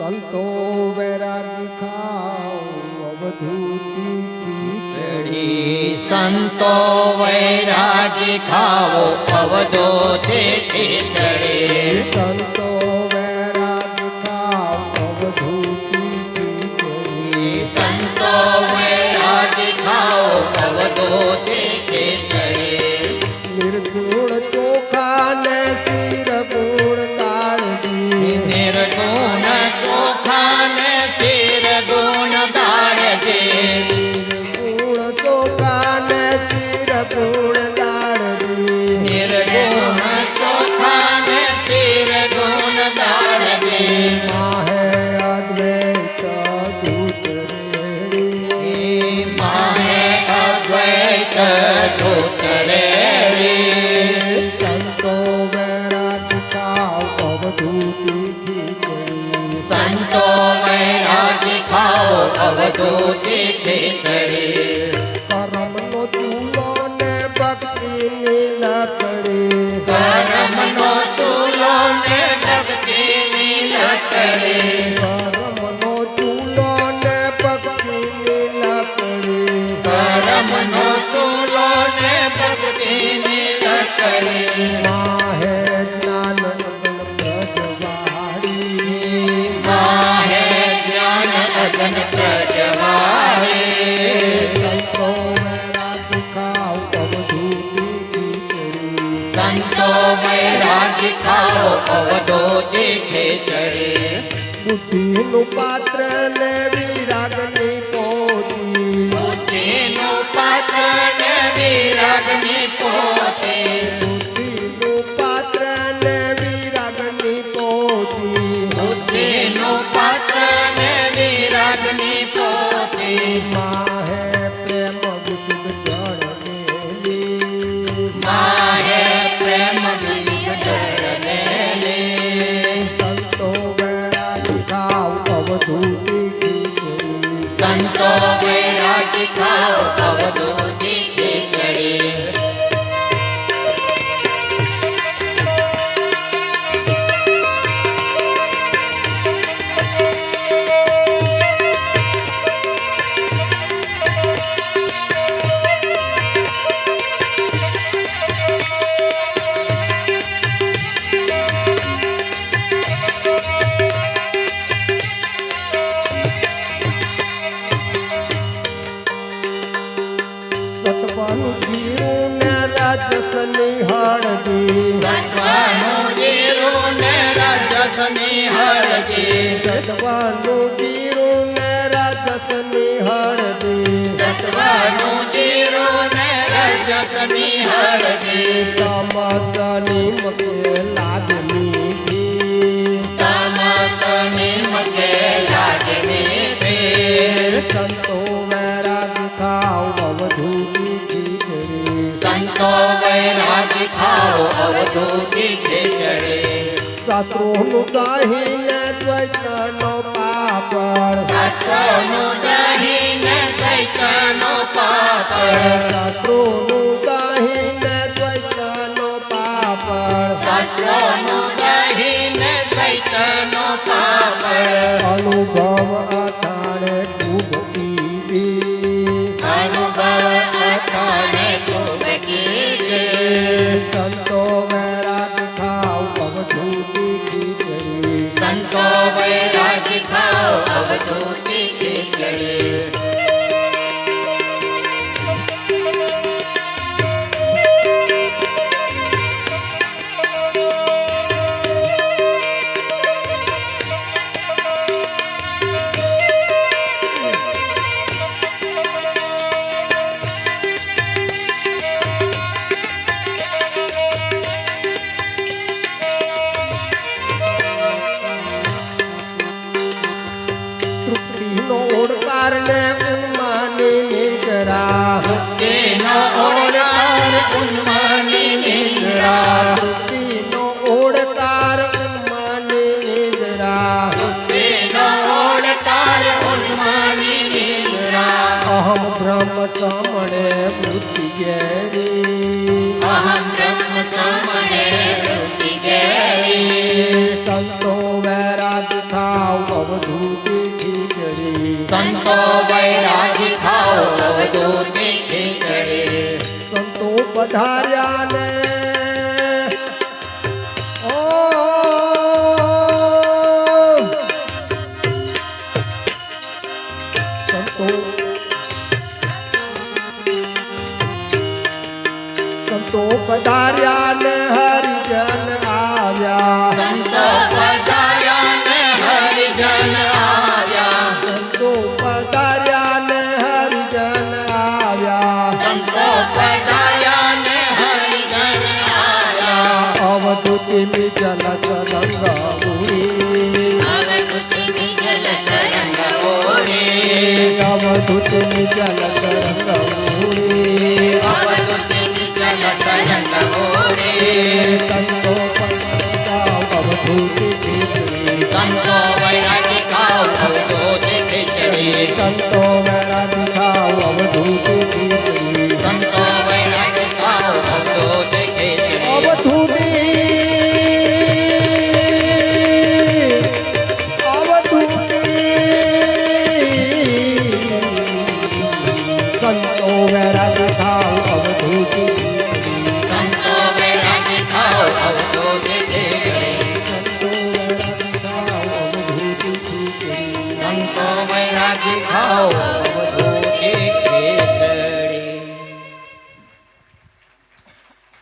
સંતો વૈરાગી ખાઓ અવધૂતી ખીચડી સંતો વૈરાગી ખાવો અવધૂતી ખીચડી સંતો વૈરાગી ખાઓ અવધૂતી ખીચડી સંતો વૈરાગી ખાવો અવધૂતી ખીચડી નિર્ગુણ ચોખા ને શિર ગુણ તાળજી નિર્ગુણ ચોખા ને શિર ગુણ દાળજી નિર્ગુણ ચોખા ને શિર ગુણ તાળજી નિર્ગુણ ચોખા ને શિર ગુણ દાળજી માહે અદ્વૈત દૂત રેડી માહે અદ્વૈત ધૂત રેડી સંતો વૈરાગી ખાઓ અવધૂતી ખીચડી સંતો વૈરાગી ખાઓ અવધૂતી ખીચડી કર્મનો ચૂલો ને ભક્તિની લકડી કર્મનો ચૂલો ને ભક્તિની લકડી કર્મનો ચૂલો ને ભક્તિની લકડી કર્મનો ચૂલો ને ભક્તિની લકડી માહે જ્ઞાન અગન પ્રજવાળી માહે જ્ઞાન અગન પ્રજવાળી સંતો વૈરાગી ખાઓ અવધૂતી ખીચડી સંતો વૈરાગી ખાઓ અવધૂતી ખીચડી બુદ્ધિનું પાત્ર ને વિરાગની પોતી બુદ્ધિનું પાત્ર ને વિરાગની પોતે બુદ્ધિનું પાત્ર ને વિરાગની પોતી બુદ્ધિનું પાત્ર ને વિરાગની પોતે માહે પ્રેમ વિશુદ્ધ જળ મેલી માહે પ્રેમ વિવિધ જળનેલી સંતો વૈરાગી ખાઓ અવધૂતી ખીચડી સંતો વૈરાગી ખાઓ અવધૂતી ખીચડી સતવાનું જીરું ને રાજસની હળદી સત્વનું જીરું ને રજસની હળદી સતવાનું જીરું ને રાજસની હળદી સત્વનું જીરું ને રજસની હળદી તમસની મકે લાગની તમસની મકે લાગની ફેર સંતો વૈરાગી ખાઓ અવધૂતી ખીચડી સંતો વૈરાગી ખાઓ અવધૂતી ખીચડી શાસ્ત્રોનું ગાહીને દ્વૈતનો પાપડ શાસ્ત્રોનું દહીંને દ્વૈતનો પાપડ શાસ્ત્રોનું ગાહીને દ્વૈતનો પાપડ શાસ્ત્રોનું દહીંને દ્વૈતનો પાપડ અનુભવ અથાણે ખૂબ કીધી અનુભવ અથાણે ખૂબ કીજે સંતો વૈરાગી ખાઓ અવધૂતી ખીચડી સંતો વૈરાગી ખાઓ અવધૂતી ખીચડી તૃપ્તિનો ઓડકાર ને ઉન્માની નિંદ્રા તેનો ઓળકાર ઉન્માની નિંદ્રા તૃપ્તિનો ઓડકાર ઉન્માની નિંદ્રા તેનો ઓળકાર ઉન્માની નિંદ્રા અહમ બ્રહ્મ સમણે વૃત્તિ ઘેરી અહમ બ્રહ્મ સમણે વૃત્તિ ગેરી સંતો વૈરાગ ખાઓ અવધૂતી ખીચડી સંતો વૈરાગી ખાઓ અવધૂતી ખીચડી સંતો પધાર્યા ને ઓ સંતો સંતો પધાર્યા ને હરિજન આવ્યા સંતો પધાર્યા ને હરિજન આવ્યા સંતો પધાર્યા ને હરિજન આવ્યા સંતો પધાર્યા ને હરિજન આવ્યા અવધૂતિ જલ તરંગ ઉડી અવધૂતિની જલ તરંગ ઓળે અવધૂતિ જલ તરંગ ઉડી અવધૂતિની જલ તરંગ ઓળે સંતો પધાર્યા અવધૂતિ ખીચડી સંતો વૈરાગી ખાઓ અવધૂતી ખીચડી સંતો વૈરાગી ખાઓ અવધૂતિ ખીચડી સંતો વૈરાગી ખાઓ અવધૂતી ખીચડી અવધૂતિ સંતો વૈરાગી ખાઓ અવધૂતિ સંતો વૈરાગી ખાઓ અવધૂતી ખીચડી સંતો વૈરાગી ખાઓ અવધૂતિ સંતો વૈરાગી ખાઓ